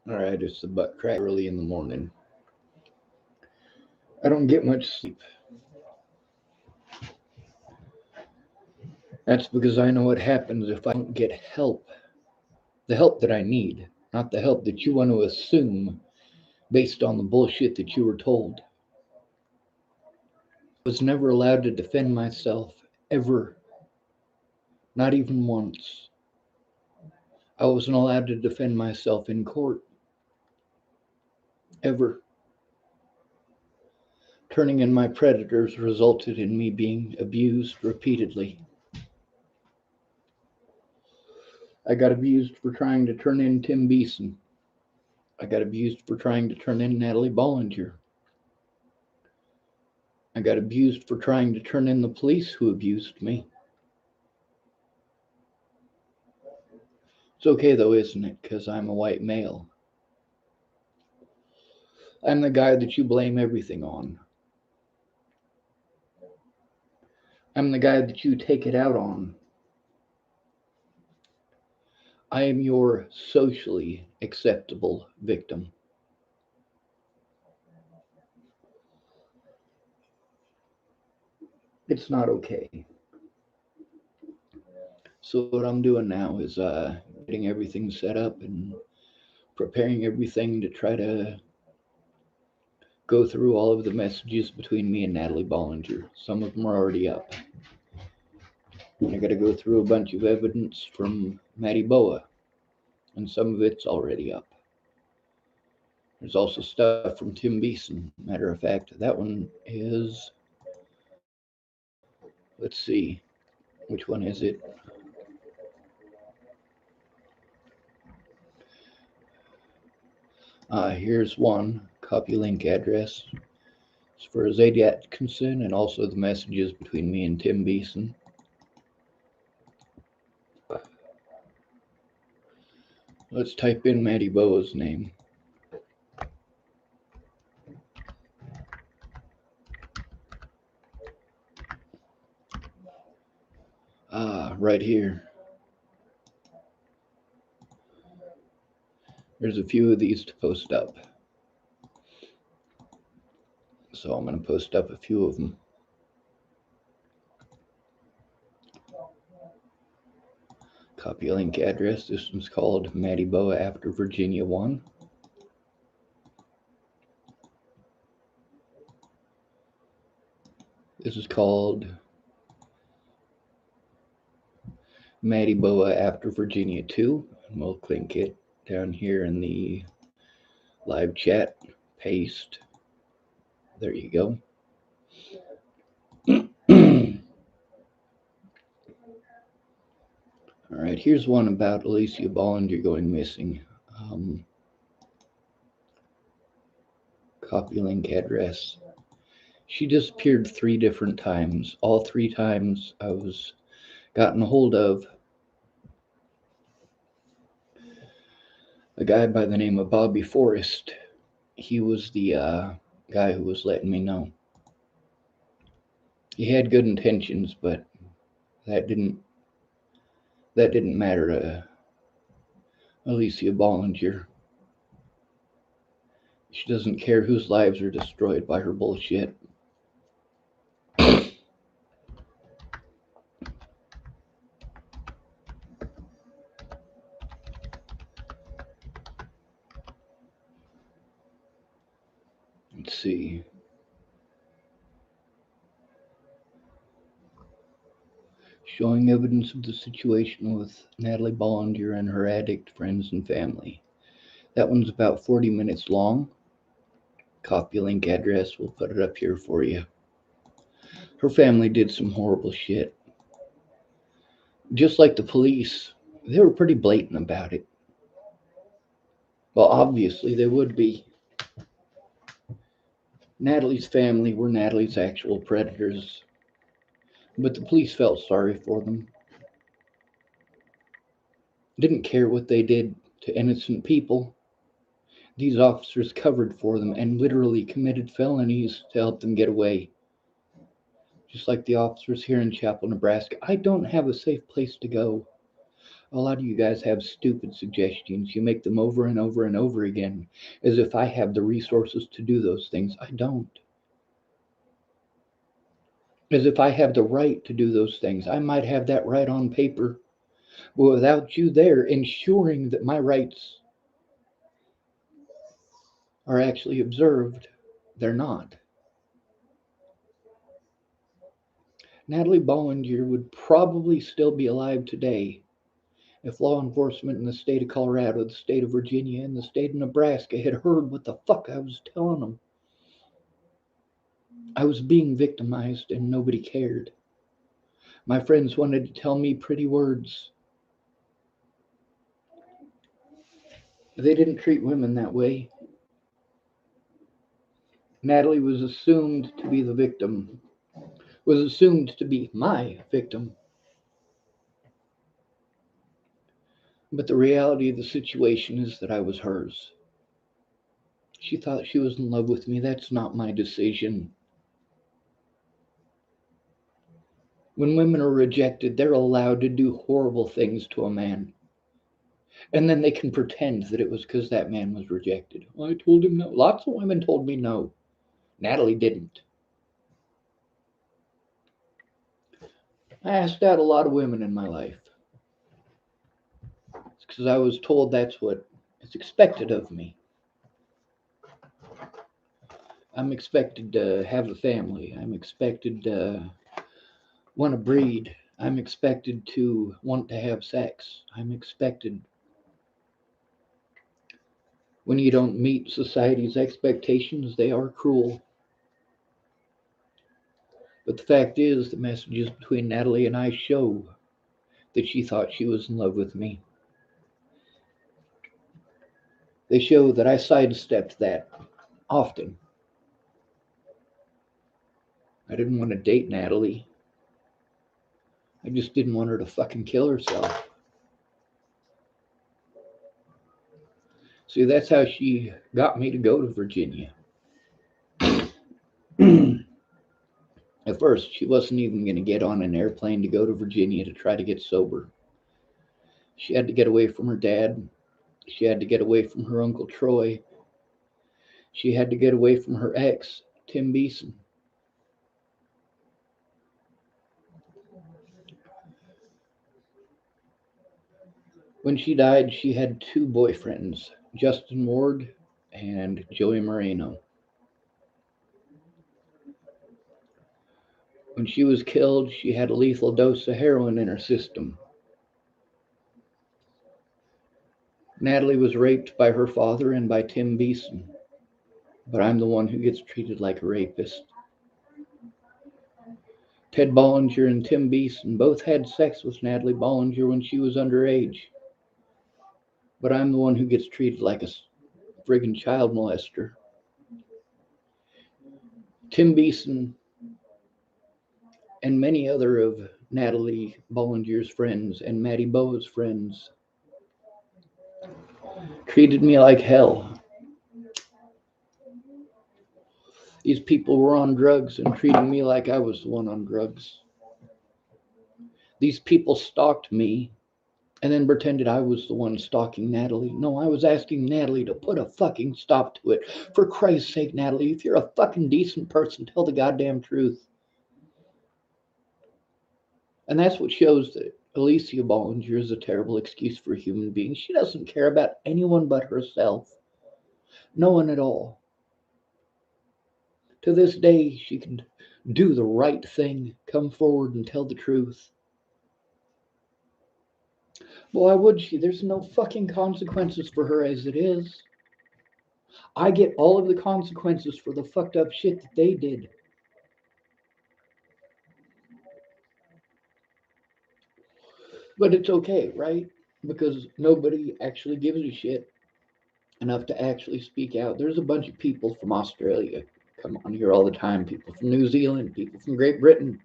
All right, it's the butt crack early in the morning. I don't get much sleep. That's because I know what happens if I don't get help. The help that I need, not the help that you want to assume based on the bullshit that you were told. I was never allowed to defend myself, ever. Not even once. I wasn't allowed to defend myself in court, ever. Turning in my predators resulted in me being abused repeatedly. I got abused for trying to turn in Tim Beeson. I got abused for trying to turn in Natalie Bollinger. I got abused for trying to turn in the police who abused me. It's okay though, isn't it? Because I'm a white male. I'm the guy that you blame everything on. I'm the guy that you take it out on. I am your socially acceptable victim. It's not okay. So what I'm doing now is getting everything set up and preparing everything to try to go through all of the messages between me and Natalie Bollinger. Some of them are already up. I got to go through a bunch of evidence from Madi, and some of it's already up. There's also stuff from Tim Beeson. Matter of fact, that one is, let's see, which one is it? Here's one, copy link address. It's for Zadie Atkinson and also the messages between me and Tim Beeson. Let's type in Madi Boa's name. Right here. There's a few of these to post up. So I'm going to post up a few of them. Copy link address. This one's called Madi Boa after Virginia 1. This is called Madi Boa after Virginia 2. And we'll link it down here in the live chat. Paste. There you go. All right, here's one about Alycia Bollinger going missing. Copy link address. She disappeared 3 different times. All 3 times I was gotten a hold of a guy by the name of Bobby Forrest. He was the guy who was letting me know. He had good intentions, but that didn't matter to Alycia Bollinger. She doesn't care whose lives are destroyed by her bullshit. Let's see. Showing evidence of the situation with Natalie Bollinger and her addict friends and family. That one's about 40 minutes long. Copy link address. We'll put it up here for you. Her family did some horrible shit. Just like the police, they were pretty blatant about it. Well, obviously they would be. Natalie's family were Natalie's actual predators, but the police felt sorry for them. Didn't care what they did to innocent people. These officers covered for them and literally committed felonies to help them get away. Just like the officers here in Chapel, Nebraska. I don't have a safe place to go. A lot of you guys have stupid suggestions. You make them over and over and over again, as if I have the resources to do those things. I don't. As if I have the right to do those things. I might have that right on paper, but without you there ensuring that my rights are actually observed, they're not. Natalie Bollinger would probably still be alive today if law enforcement in the state of Colorado, the state of Virginia, and the state of Nebraska had heard what the fuck I was telling them. I was being victimized and nobody cared. My friends wanted to tell me pretty words. They didn't treat women that way. Natalie was assumed to be the victim, was assumed to be my victim. But the reality of the situation is that I was hers. She thought she was in love with me. That's not my decision. When women are rejected, they're allowed to do horrible things to a man. And then they can pretend that it was because that man was rejected. Well, I told him no. Lots of women told me no. Natalie didn't. I asked out a lot of women in my life. It's because I was told that's what is expected of me. I'm expected to have a family. I'm expected to want to breed. I'm expected to want to have sex. I'm expected. When you don't meet society's expectations, they are cruel. But the fact is, the messages between Natalie and I show that she thought she was in love with me. They show that I sidestepped that often. I didn't want to date Natalie. I just didn't want her to fucking kill herself. See, that's how she got me to go to Virginia. At first, she wasn't even going to get on an airplane to go to Virginia to try to get sober. She had to get away from her dad. She had to get away from her Uncle Troy. She had to get away from her ex, Tim Beeson. When she died, she had two boyfriends, Justin Ward and Joey Moreno. When she was killed, she had a lethal dose of heroin in her system. Natalie was raped by her father and by Tim Beeson, but I'm the one who gets treated like a rapist. Ted Bollinger and Tim Beeson both had sex with Natalie Bollinger when she was underage, but I'm the one who gets treated like a friggin' child molester. Tim Beeson and many other of Natalie Bollinger's friends and Maddie Bowe's friends treated me like hell. These people were on drugs and treating me like I was the one on drugs. These people stalked me and then pretended I was the one stalking Natalie. No, I was asking Natalie to put a fucking stop to it. For Christ's sake, Natalie, if you're a fucking decent person, tell the goddamn truth. And that's what shows that Alycia Bollinger is a terrible excuse for a human being. She doesn't care about anyone but herself. No one at all. To this day, she can do the right thing, come forward and tell the truth. Well, why would she? There's no fucking consequences for her as it is. I get all of the consequences for the fucked up shit that they did. But it's okay, right? Because nobody actually gives a shit enough to actually speak out. There's a bunch of people from Australia come on here all the time, people from New Zealand, people from Great Britain.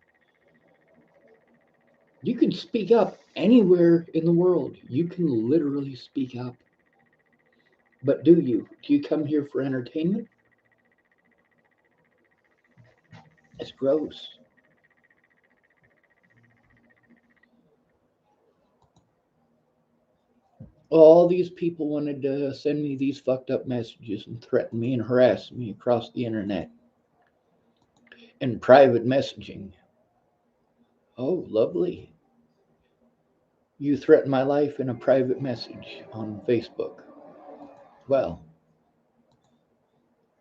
You can speak up anywhere in the world. You can literally speak up. But do you? Do you come here for entertainment? It's gross. All these people wanted to send me these fucked up messages and threaten me and harass me across the internet and private messaging. Oh, lovely. You threaten my life in a private message on Facebook. Well,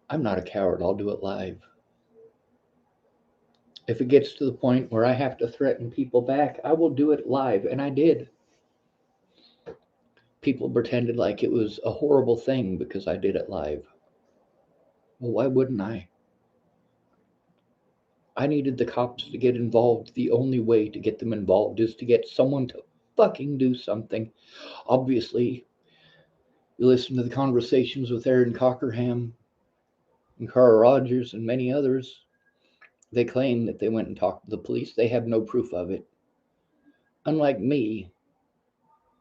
I'm not a coward. I'll do it live. If it gets to the point where I have to threaten people back, I will do it live. And I did. People pretended like it was a horrible thing because I did it live. Well, why wouldn't I? I needed the cops to get involved. The only way to get them involved is to get someone to fucking do something. Obviously, you listen to the conversations with Aaron Cockerham and Carl Rogers and many others. They claim that they went and talked to the police. They have no proof of it. Unlike me,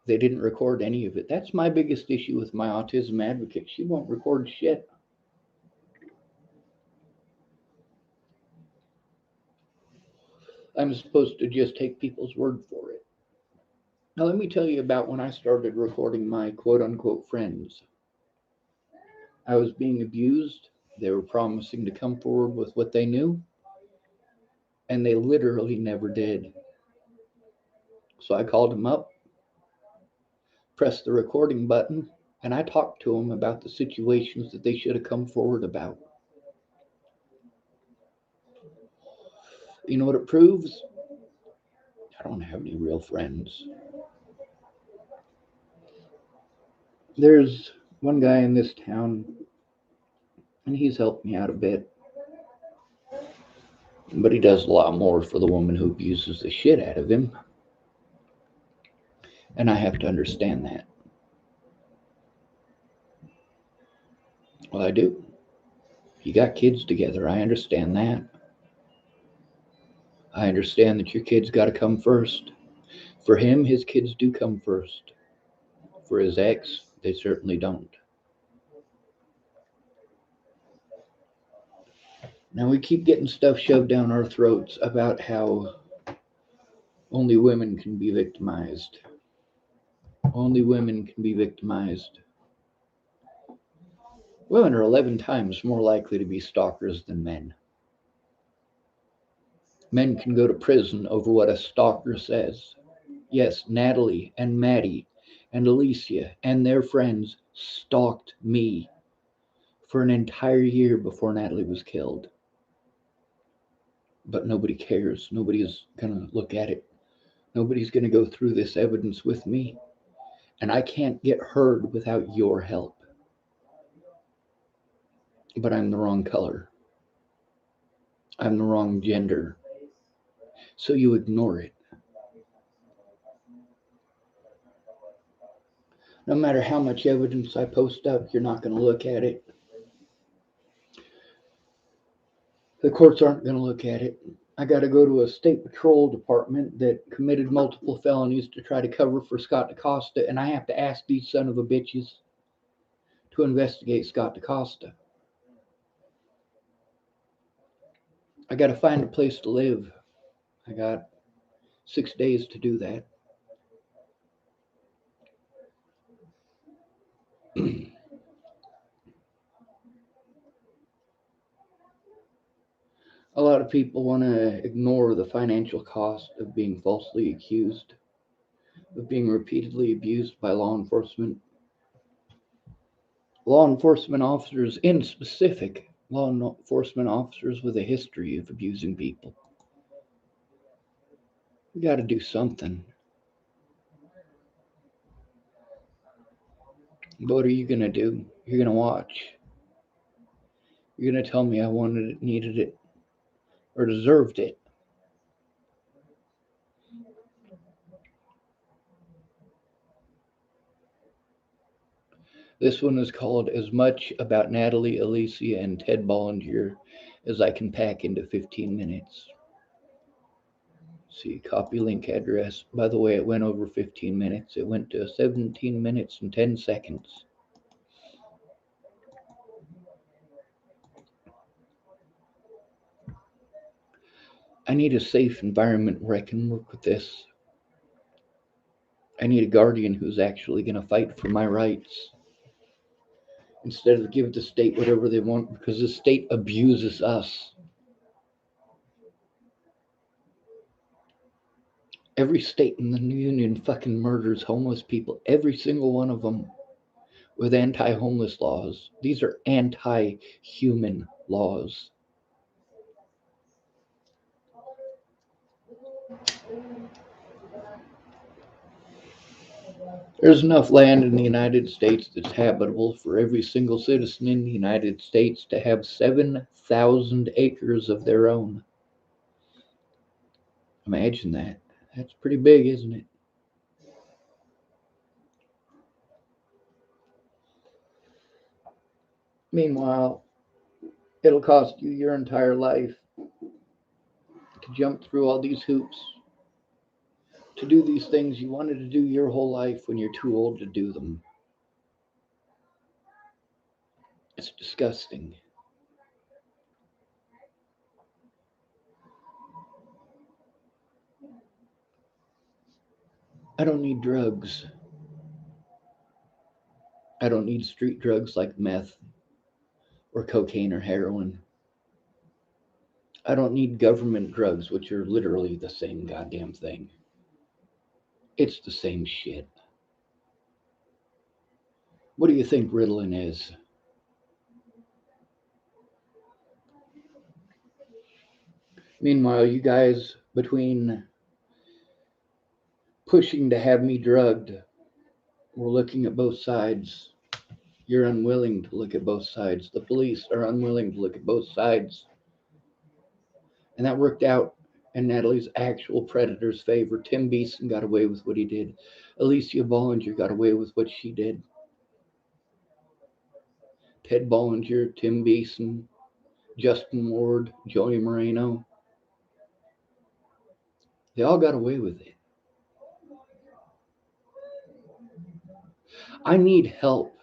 they didn't record any of it. That's my biggest issue with my autism advocate. She won't record shit. I'm supposed to just take people's word for it. Now, let me tell you about when I started recording my quote unquote friends. I was being abused. They were promising to come forward with what they knew, and they literally never did. So I called them up, pressed the recording button, and I talked to them about the situations that they should have come forward about. You know what it proves? I don't have any real friends. There's one guy in this town, and he's helped me out a bit, but he does a lot more for the woman who abuses the shit out of him, and I have to understand that. Well, I do. You got kids together. I understand that. I understand that your kids got to come first. For him, his kids do come first. For his ex, they certainly don't. Now we keep getting stuff shoved down our throats about how only women can be victimized. Only women can be victimized. Women are 11 times more likely to be stalkers than men. Men can go to prison over what a stalker says. Yes, Natalie and Madi and Alycia and their friends stalked me for an entire year before Natalie was killed. But nobody cares. Nobody's going to look at it. Nobody's going to go through this evidence with me. And I can't get heard without your help. But I'm the wrong color. I'm the wrong gender. So you ignore it. No matter how much evidence I post up, you're not going to look at it. The courts aren't going to look at it. I got to go to a state patrol department that committed multiple felonies to try to cover for Scott DaCosta, and I have to ask these son of a bitches to investigate Scott DaCosta. I got to find a place to live. I got 6 days to do that. A lot of people want to ignore the financial cost of being falsely accused, of being repeatedly abused by law enforcement. Law enforcement officers, in specific, law enforcement officers with a history of abusing people. We got to do something. What are you going to do? You're going to watch. You're going to tell me I wanted it, needed it, or deserved it. This one is called As Much About Natalie, Alycia, and Ted Bollinger as I Can Pack into 15 Minutes. See, copy link address. By the way, it went over 15 minutes. It went to 17 minutes and 10 seconds. I need a safe environment where I can work with this. I need a guardian who's actually going to fight for my rights instead of give the state whatever they want, because the state abuses us. Every state in the union fucking murders homeless people, every single one of them, with anti-homeless laws. These are anti-human laws. There's enough land in the United States that's habitable for every single citizen in the United States to have 7,000 acres of their own. Imagine that. That's pretty big, isn't it? Meanwhile, it'll cost you your entire life to jump through all these hoops, to do these things you wanted to do your whole life when you're too old to do them. It's disgusting. I don't need drugs. I don't need street drugs like meth or cocaine or heroin. I don't need government drugs, which are literally the same goddamn thing. It's the same shit. What do you think Ritalin is? Meanwhile, you guys, between pushing to have me drugged, we're looking at both sides. You're unwilling to look at both sides. The police are unwilling to look at both sides. And that worked out in Natalie's actual predator's favor. Tim Beeson got away with what he did. Alycia Bollinger got away with what she did. Ted Bollinger, Tim Beeson, Justin Ward, Joey Moreno. They all got away with it. I need help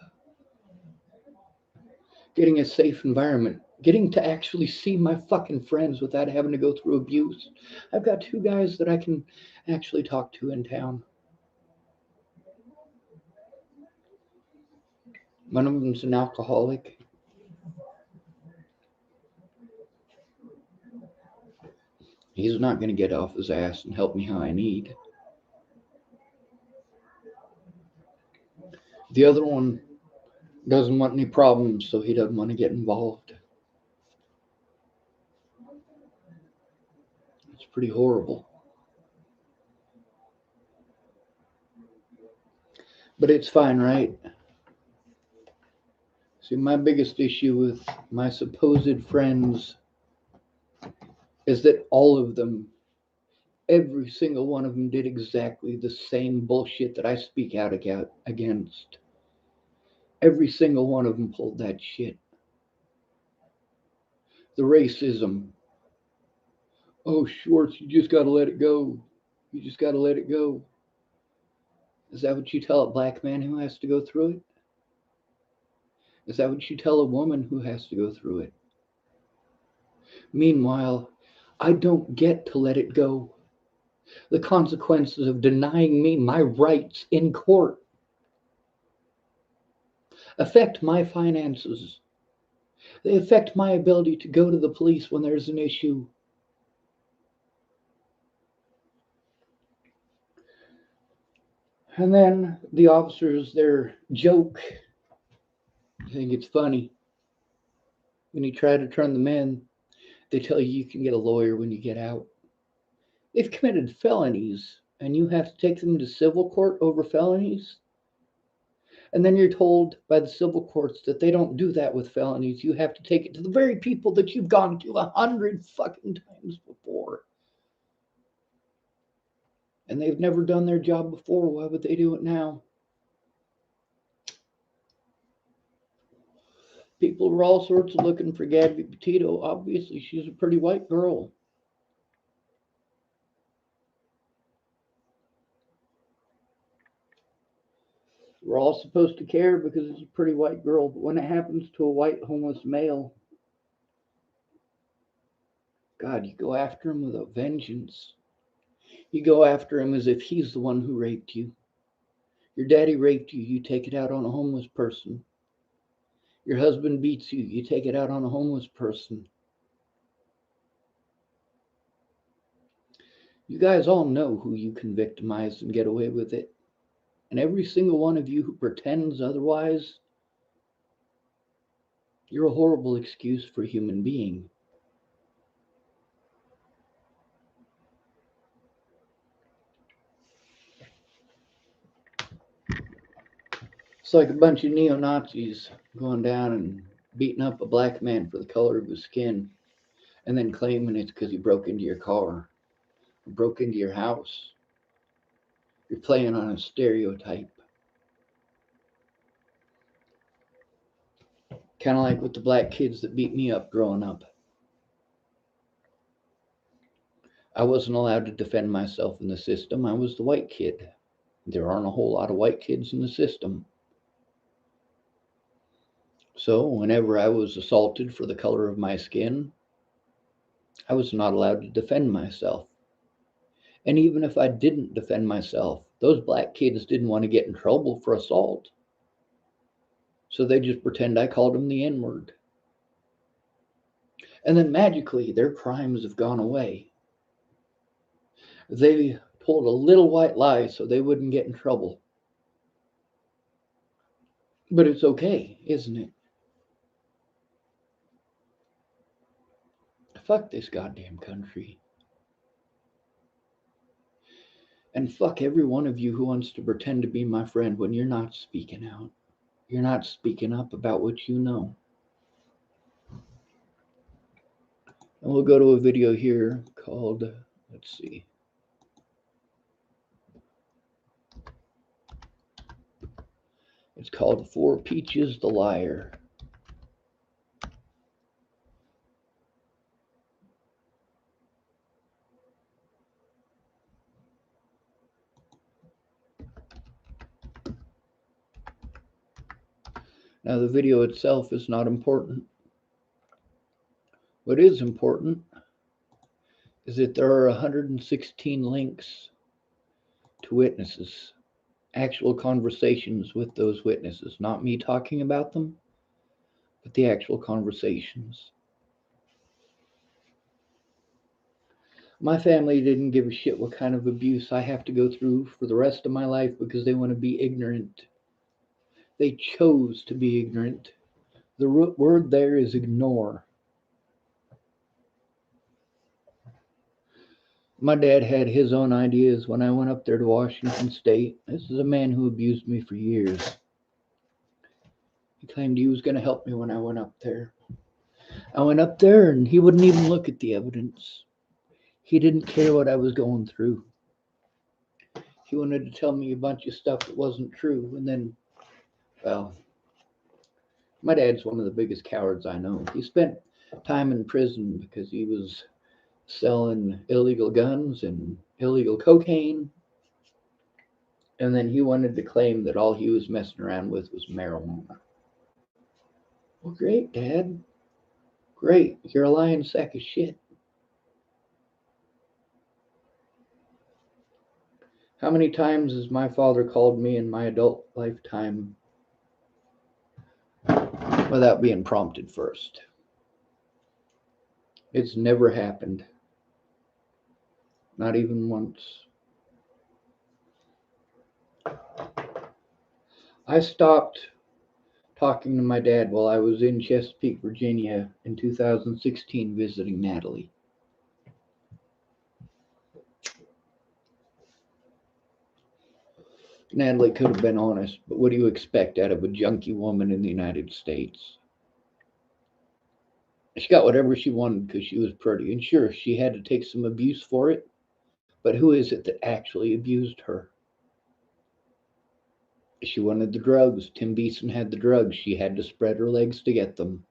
getting a safe environment, getting to actually see my fucking friends without having to go through abuse. I've got two guys that I can actually talk to in town. One of them's an alcoholic. He's not going to get off his ass and help me how I need. The other one doesn't want any problems, so he doesn't want to get involved. It's pretty horrible. But it's fine, right? See, my biggest issue with my supposed friends is that all of them, every single one of them, did exactly the same bullshit that I speak out against. Every single one of them pulled that shit. The racism. Oh, Schwartz, you just gotta let it go. You just gotta let it go. Is that what you tell a black man who has to go through it? Is that what you tell a woman who has to go through it? Meanwhile, I don't get to let it go. The consequences of denying me my rights in court affect my finances. They affect my ability to go to the police when there's an issue. And then the officers, their joke, I think it's funny. When you try to turn them in, they tell you you can get a lawyer when you get out. They've committed felonies, and you have to take them to civil court over felonies. And then you're told by the civil courts that they don't do that with felonies. You have to take it to the very people that you've gone to 100 fucking times before. And they've never done their job before. Why would they do it now? People were all sorts of looking for Gabby Petito. Obviously, she's a pretty white girl. We're all supposed to care because it's a pretty white girl, but when it happens to a white homeless male, God, you go after him with a vengeance. You go after him as if he's the one who raped you. Your daddy raped you, you take it out on a homeless person. Your husband beats you, you take it out on a homeless person. You guys all know who you can victimize and get away with it. And every single one of you who pretends otherwise, you're a horrible excuse for a human being. It's like a bunch of neo-Nazis going down and beating up a black man for the color of his skin and then claiming it's because he broke into your car, broke into your house. You're playing on a stereotype. Kind of like with the black kids that beat me up growing up. I wasn't allowed to defend myself in the system. I was the white kid. There aren't a whole lot of white kids in the system. So, whenever I was assaulted for the color of my skin, I was not allowed to defend myself. And even if I didn't defend myself, those black kids didn't want to get in trouble for assault. So they just pretend I called them the N word. And then magically, their crimes have gone away. They pulled a little white lie so they wouldn't get in trouble. But it's okay, isn't it? Fuck this goddamn country. And fuck every one of you who wants to pretend to be my friend when you're not speaking out. You're not speaking up about what you know. And we'll go to a video here called, let's see. It's called Four Peaches the Liar. Now, the video itself is not important. What is important is that there are 116 links to witnesses, actual conversations with those witnesses, not me talking about them, but the actual conversations. My family didn't give a shit what kind of abuse I have to go through for the rest of my life because they want to be ignorant. They chose to be ignorant. The root word there is ignore. My dad had his own ideas when I went up there to Washington State. This is a man who abused me for years. He claimed he was going to help me when I went up there. I went up there and he wouldn't even look at the evidence. He didn't care what I was going through. He wanted to tell me a bunch of stuff that wasn't true. And then, well, my dad's one of the biggest cowards I know. He spent time in prison because he was selling illegal guns and illegal cocaine. And then he wanted to claim that all he was messing around with was marijuana. Well, great, Dad. Great. You're a lying sack of shit. How many times has my father called me in my adult lifetime without being prompted first? It's never happened. Not even once. I stopped talking to my dad while I was in Chesapeake, Virginia in 2016 visiting Natalie. Natalie could have been honest, but what do you expect out of a junkie woman in the United States? She got whatever she wanted because she was pretty. And sure, she had to take some abuse for it, but who is it that actually abused her? She wanted the drugs. Tim Beeson had the drugs. She had to spread her legs to get them.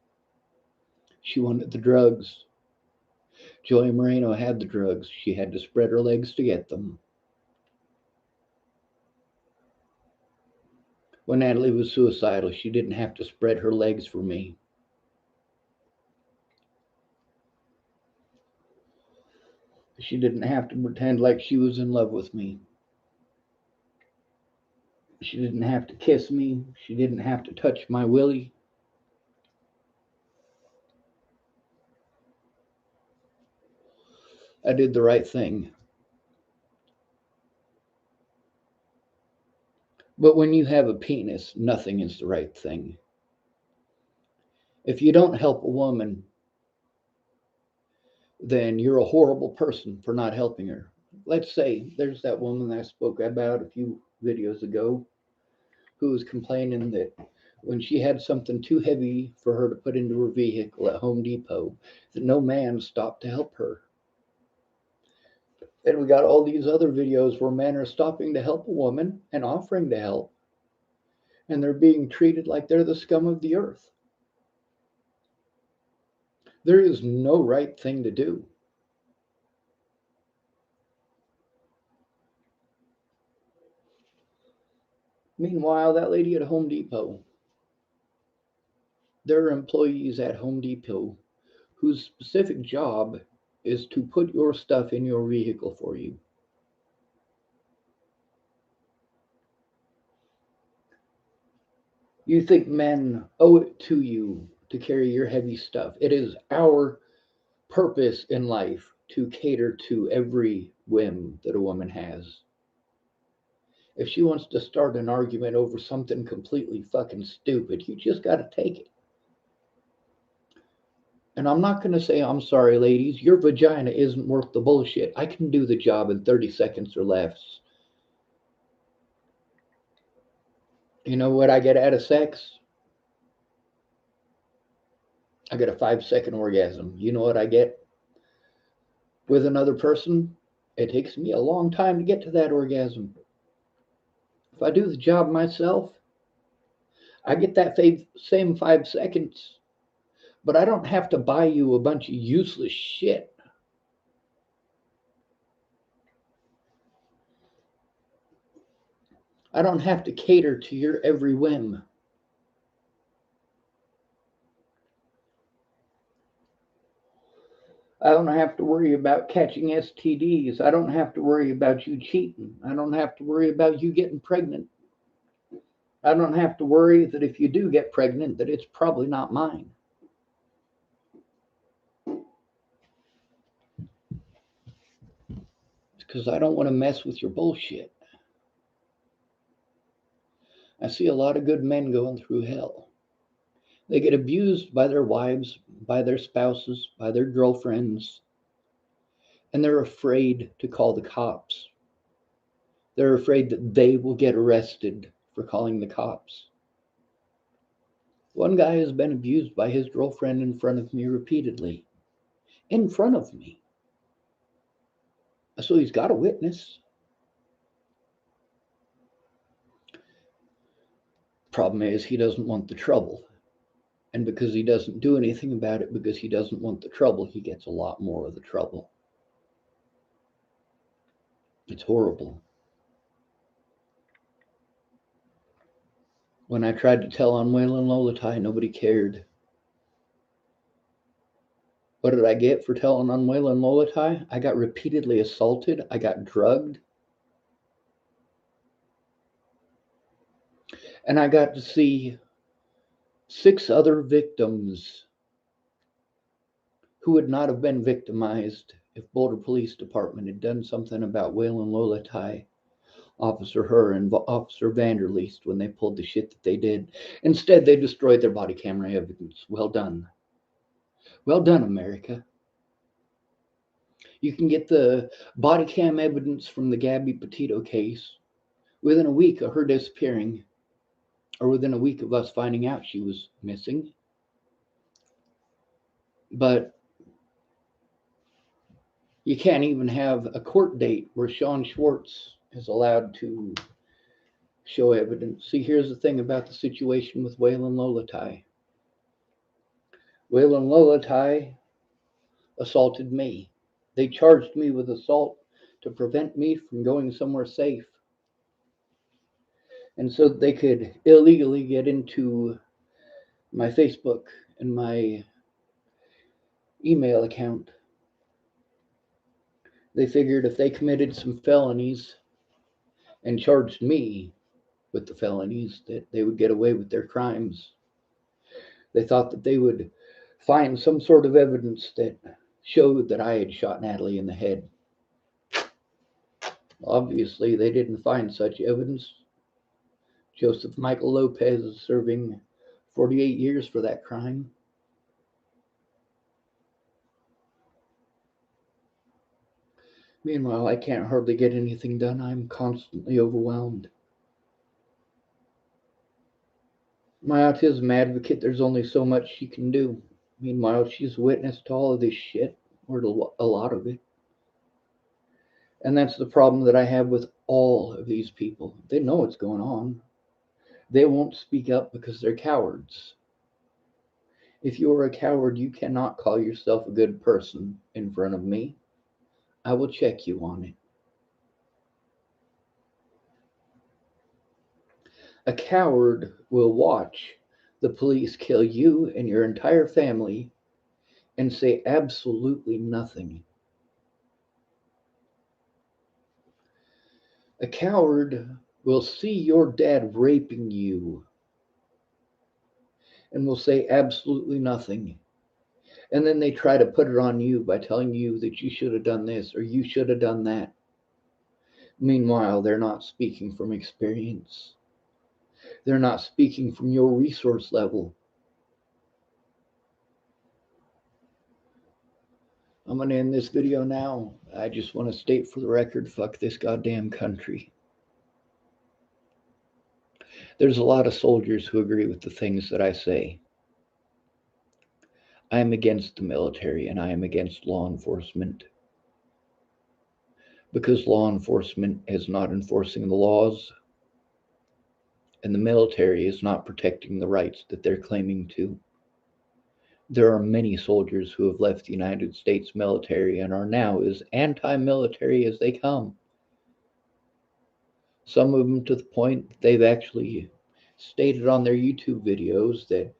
She wanted the drugs. Joey Moreno had the drugs. She had to spread her legs to get them. When Natalie was suicidal, she didn't have to spread her legs for me. She didn't have to pretend like she was in love with me. She didn't have to kiss me. She didn't have to touch my willy. I did the right thing. But when you have a penis, nothing is the right thing. If you don't help a woman, then you're a horrible person for not helping her. Let's say there's that woman that I spoke about a few videos ago who was complaining that when she had something too heavy for her to put into her vehicle at Home Depot, that no man stopped to help her. And we got all these other videos where men are stopping to help a woman and offering to help, and they're being treated like they're the scum of the earth. There is no right thing to do. Meanwhile, that lady at Home Depot, there are employees at Home Depot whose specific job is to put your stuff in your vehicle for you. You think men owe it to you to carry your heavy stuff. It is our purpose in life to cater to every whim that a woman has. If she wants to start an argument over something completely fucking stupid, you just got to take it. And I'm not going to say, I'm sorry, ladies, your vagina isn't worth the bullshit. I can do the job in 30 seconds or less. You know what I get out of sex? I get a 5-second orgasm. You know what I get with another person? It takes me a long time to get to that orgasm. If I do the job myself, I get that same 5 seconds, but I don't have to buy you a bunch of useless shit. I don't have to cater to your every whim. I don't have to worry about catching STDs. I don't have to worry about you cheating. I don't have to worry about you getting pregnant. I don't have to worry that if you do get pregnant, that it's probably not mine. It's because I don't want to mess with your bullshit. I see a lot of good men going through hell. They get abused by their wives, by their spouses, by their girlfriends, and they're afraid to call the cops. They're afraid that they will get arrested for calling the cops. One guy has been abused by his girlfriend in front of me repeatedly. In front of me. So he's got a witness. Problem is, he doesn't want the trouble. And because he doesn't do anything about it, because he doesn't want the trouble, he gets a lot more of the trouble. It's horrible. When I tried to tell on Waylon Lolatai, nobody cared. What did I get for telling on Waylon Lolatai? I got repeatedly assaulted. I got drugged. And I got to see 6 other victims who would not have been victimized if Boulder Police Department had done something about Waylon Lolatai, Officer Herr, and Officer Vanderleest when they pulled the shit that they did. Instead, they destroyed their body camera evidence. Well done. Well done, America. You can get the body cam evidence from the Gabby Petito case within a week of her disappearing, or within a week of us finding out she was missing. But you can't even have a court date where Sean Schwartz is allowed to show evidence. See, here's the thing about the situation with Waylon Lolatai. Waylon Lolatai assaulted me. They charged me with assault to prevent me from going somewhere safe. And so they could illegally get into my Facebook and my email account. They figured if they committed some felonies and charged me, with the felonies, that they would get away with their crimes. They thought that they would find some sort of evidence that showed that I had shot Natalie in the head. Obviously, they didn't find such evidence. Joseph Michael Lopez is serving 48 years for that crime. Meanwhile, I can't hardly get anything done. I'm constantly overwhelmed. My autism advocate, there's only so much she can do. Meanwhile, she's witness to all of this shit, or a lot of it. And that's the problem that I have with all of these people. They know what's going on. They won't speak up because they're cowards. If you are a coward, you cannot call yourself a good person in front of me. I will check you on it. A coward will watch the police kill you and your entire family and say absolutely nothing. A coward will see your dad raping you and will say absolutely nothing. And then they try to put it on you by telling you that you should have done this or you should have done that. Meanwhile, they're not speaking from experience. They're not speaking from your resource level. I'm going to end this video now. I just want to state for the record, fuck this goddamn country. There's a lot of soldiers who agree with the things that I say. I am against the military and I am against law enforcement. Because law enforcement is not enforcing the laws and the military is not protecting the rights that they're claiming to. There are many soldiers who have left the United States military and are now as anti-military as they come. Some of them to the point that they've actually stated on their YouTube videos that,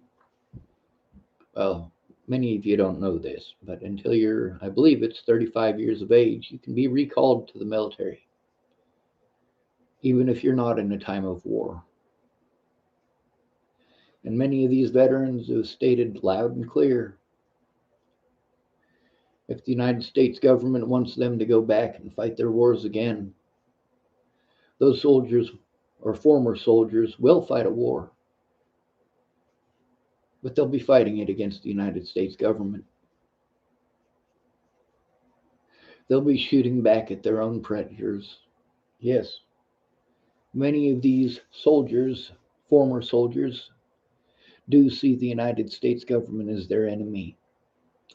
well, many of you don't know this, but until you're, I believe it's 35 years of age, you can be recalled to the military, even if you're not in a time of war. And many of these veterans have stated loud and clear, if the United States government wants them to go back and fight their wars again, those soldiers or former soldiers will fight a war. But they'll be fighting it against the United States government. They'll be shooting back at their own predators. Yes, many of these soldiers, former soldiers, do see the United States government as their enemy,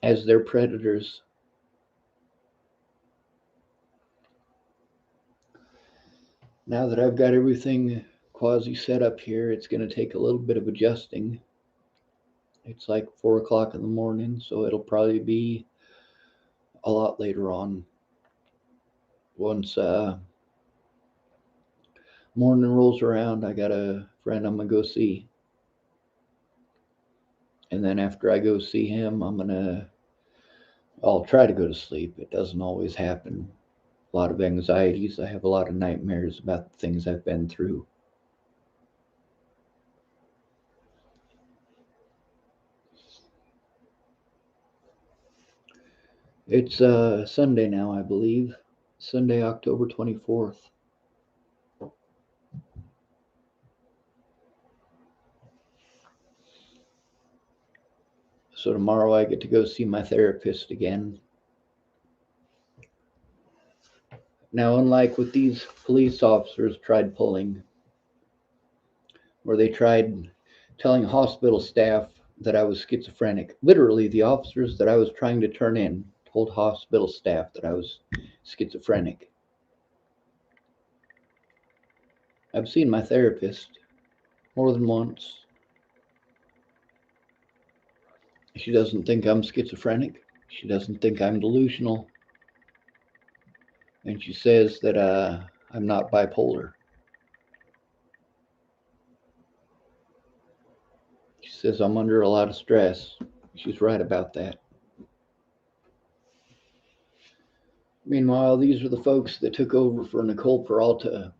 as their predators. Now that I've got everything quasi set up here, it's going to take a little bit of adjusting. It's like 4 o'clock in the morning, so it'll probably be a lot later on. Once morning rolls around, I got a friend I'm going to go see. And then after I go see him, I'll try to go to sleep. It doesn't always happen. A lot of anxieties. I have a lot of nightmares about the things I've been through. It's Sunday now, I believe. Sunday, October 24th. So tomorrow I get to go see my therapist again. Now, unlike what these police officers tried pulling, where they tried telling hospital staff that I was schizophrenic. Literally, the officers that I was trying to turn in told hospital staff that I was schizophrenic. I've seen my therapist more than once. She doesn't think I'm schizophrenic. She doesn't think I'm delusional. And she says that I'm not bipolar. She says I'm under a lot of stress. She's right about that. Meanwhile, these are the folks that took over for Nicole Peralta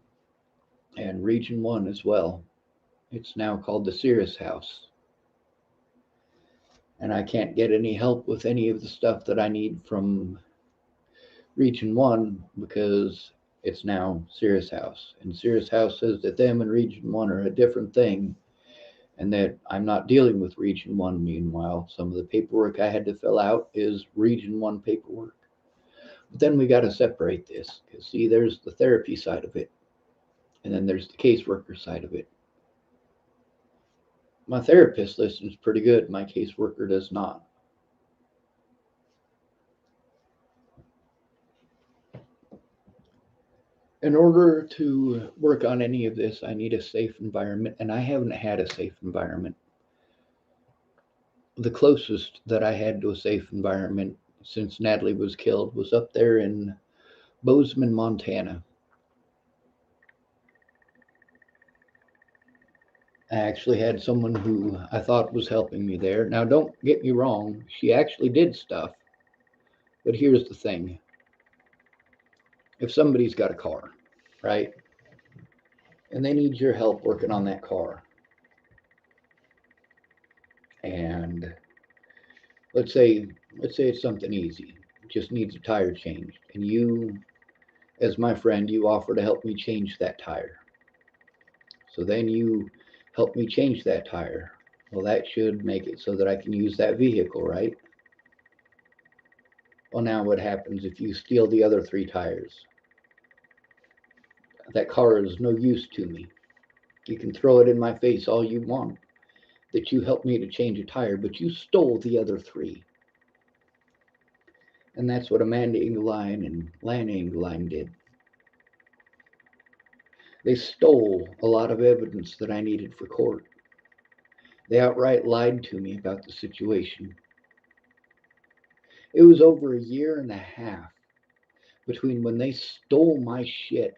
and Region 1 as well. It's now called the Cirrus House. And I can't get any help with any of the stuff that I need from Region 1 because it's now Cirrus House. And Cirrus House says that them and Region 1 are a different thing and that I'm not dealing with Region 1. Meanwhile, some of the paperwork I had to fill out is Region 1 paperwork. But then we got to separate this because, see, there's the therapy side of it, and then there's the caseworker side of it. My therapist listens pretty good, my caseworker does not. In order to work on any of this, I need a safe environment, and I haven't had a safe environment. The closest that I had to a safe environment since Natalie was killed was up there in Bozeman, Montana. I actually had someone who I thought was helping me there. Now, don't get me wrong, she actually did stuff. But here's the thing. If somebody's got a car, right, and they need your help working on that car, and let's say it's something easy, just needs a tire changed, and you, as my friend, you offer to help me change that tire. So then you help me change that tire. Well, that should make it so that I can use that vehicle, right? Well, now what happens if you steal the other 3 tires? That car is no use to me. You can throw it in my face all you want that you helped me to change a tire, but you stole the other 3. And that's what Amanda Engeline and Lana Engeline did. They stole a lot of evidence that I needed for court. They outright lied to me about the situation. It was over a year and a half between when they stole my shit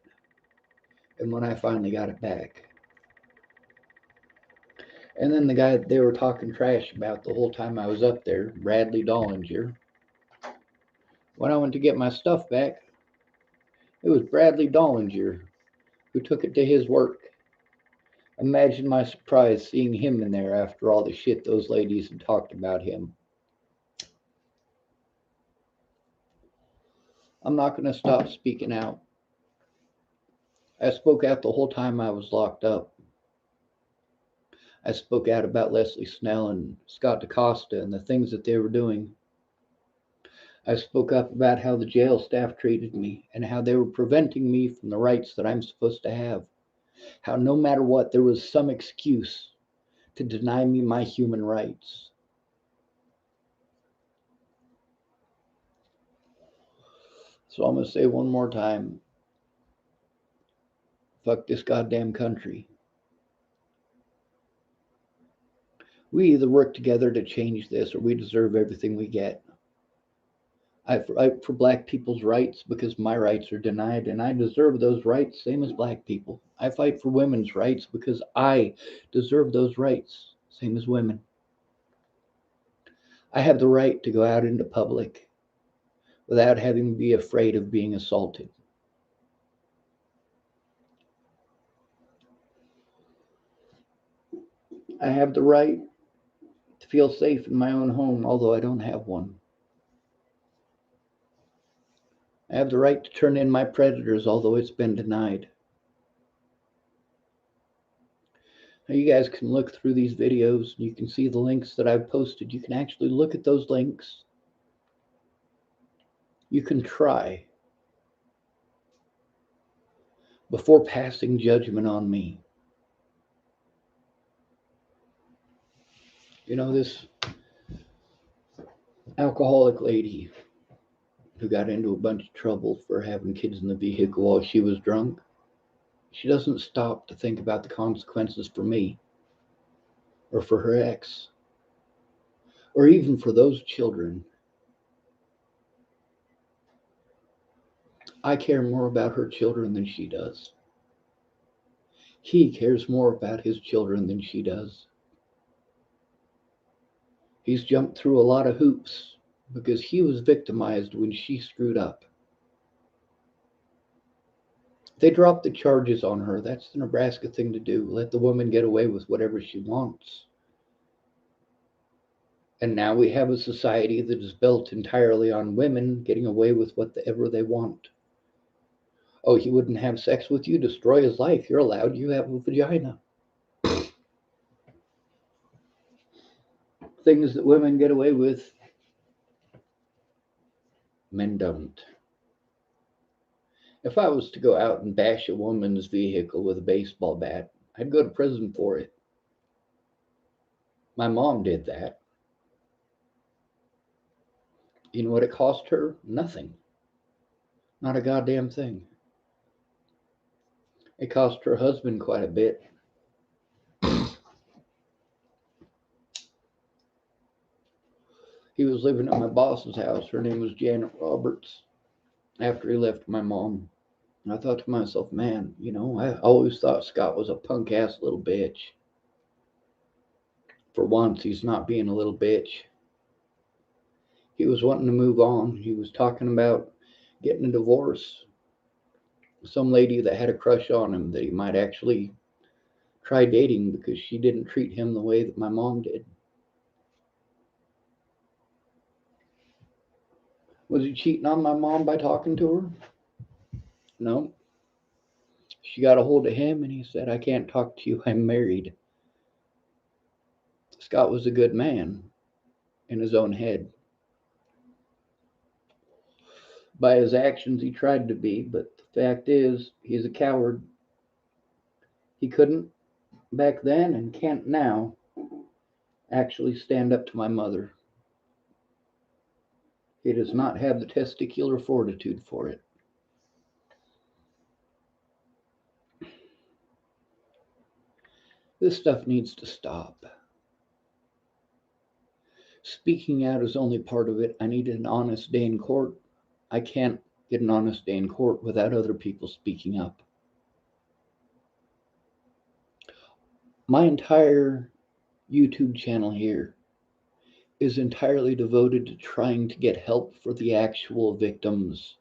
and when I finally got it back. And then the guy that they were talking trash about the whole time I was up there, Bradley Bollinger, when I went to get my stuff back, it was Bradley Bollinger who took it to his work. Imagine my surprise seeing him in there after all the shit those ladies had talked about him. I'm not going to stop speaking out. I spoke out the whole time I was locked up. I spoke out about Leslie Snell and Scott DaCosta and the things that they were doing. I spoke up about how the jail staff treated me and how they were preventing me from the rights that I'm supposed to have. How no matter what, there was some excuse to deny me my human rights. So I'm going to say one more time, fuck this goddamn country. We either work together to change this or we deserve everything we get. I fight for black people's rights because my rights are denied and I deserve those rights, same as black people. I fight for women's rights because I deserve those rights, same as women. I have the right to go out into public without having to be afraid of being assaulted. I have the right to feel safe in my own home, although I don't have one. I have the right to turn in my predators, although it's been denied. Now you guys can look through these videos. You can see the links that I've posted. You can actually look at those links. You can try before passing judgment on me. You know, this alcoholic lady who got into a bunch of trouble for having kids in the vehicle while she was drunk, she doesn't stop to think about the consequences for me or for her ex or even for those children. I care more about her children than she does. He cares more about his children than she does. He's jumped through a lot of hoops because he was victimized when she screwed up. They dropped the charges on her. That's the Nebraska thing to do. Let the woman get away with whatever she wants. And now we have a society that is built entirely on women getting away with whatever they want. Oh, he wouldn't have sex with you, destroy his life. You're allowed, you have a vagina. Things that women get away with, men don't. If I was to go out and bash a woman's vehicle with a baseball bat, I'd go to prison for it. My mom did that. You know what it cost her? Nothing. Not a goddamn thing. It cost her husband quite a bit. He was living at my boss's house. Her name was Janet Roberts. After he left my mom, I thought to myself, man, I always thought Scott was a punk ass little bitch. For once, he's not being a little bitch. He was wanting to move on. He was talking about getting a divorce. Some lady that had a crush on him that he might actually try dating because she didn't treat him the way that my mom did. Was he cheating on my mom by talking to her? No. She got a hold of him and he said, I can't talk to you. I'm married. Scott was a good man in his own head. By his actions, he tried to be, but the fact is, he's a coward. He couldn't back then and can't now actually stand up to my mother. He does not have the testicular fortitude for it. This stuff needs to stop. Speaking out is only part of it. I need an honest day in court. I can't get an honest day in court without other people speaking up. My entire YouTube channel here is entirely devoted to trying to get help for the actual victims.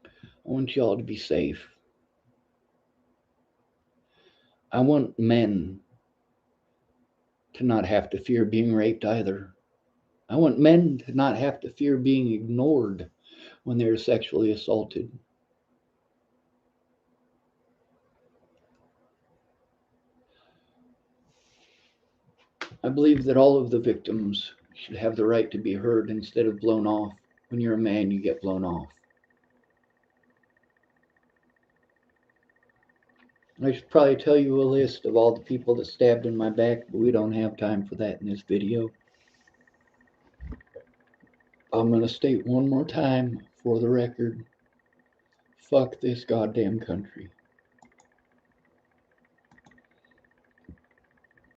I want y'all to be safe. I want men to not have to fear being raped either. I want men to not have to fear being ignored when they're sexually assaulted. I believe that all of the victims should have the right to be heard instead of blown off. When you're a man, you get blown off. I should probably tell you a list of all the people that stabbed in my back, but we don't have time for that in this video. I'm going to state one more time for the record, fuck this goddamn country.